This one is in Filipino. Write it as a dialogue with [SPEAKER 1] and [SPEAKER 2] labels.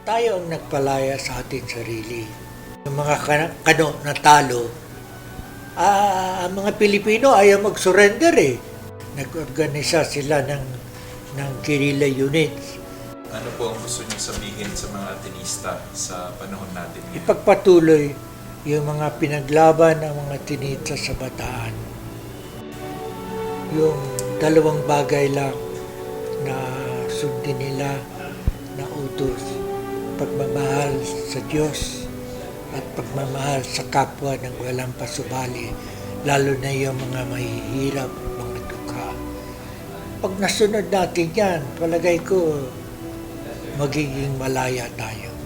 [SPEAKER 1] Tayo ang nagpalaya sa ating sarili. Yung mga kano na talo, ang mga Pilipino ayaw mag-surrender eh. Nag-organisa sila ng guerrilla units.
[SPEAKER 2] Ano po ang gusto niyo sabihin sa mga Atenista sa panahon natin ngayon?
[SPEAKER 1] Ipagpatuloy yung mga pinaglaban ng mga tinita sa Bataan. Yung dalawang bagay lang na sundin nila na utos. Pagmamahal sa Diyos at pagmamahal sa kapwa ng walang pasubali, lalo na yung mga mahihirap, mga dukha. Pag nasunod natin yan, palagay ko, magiging malaya tayo.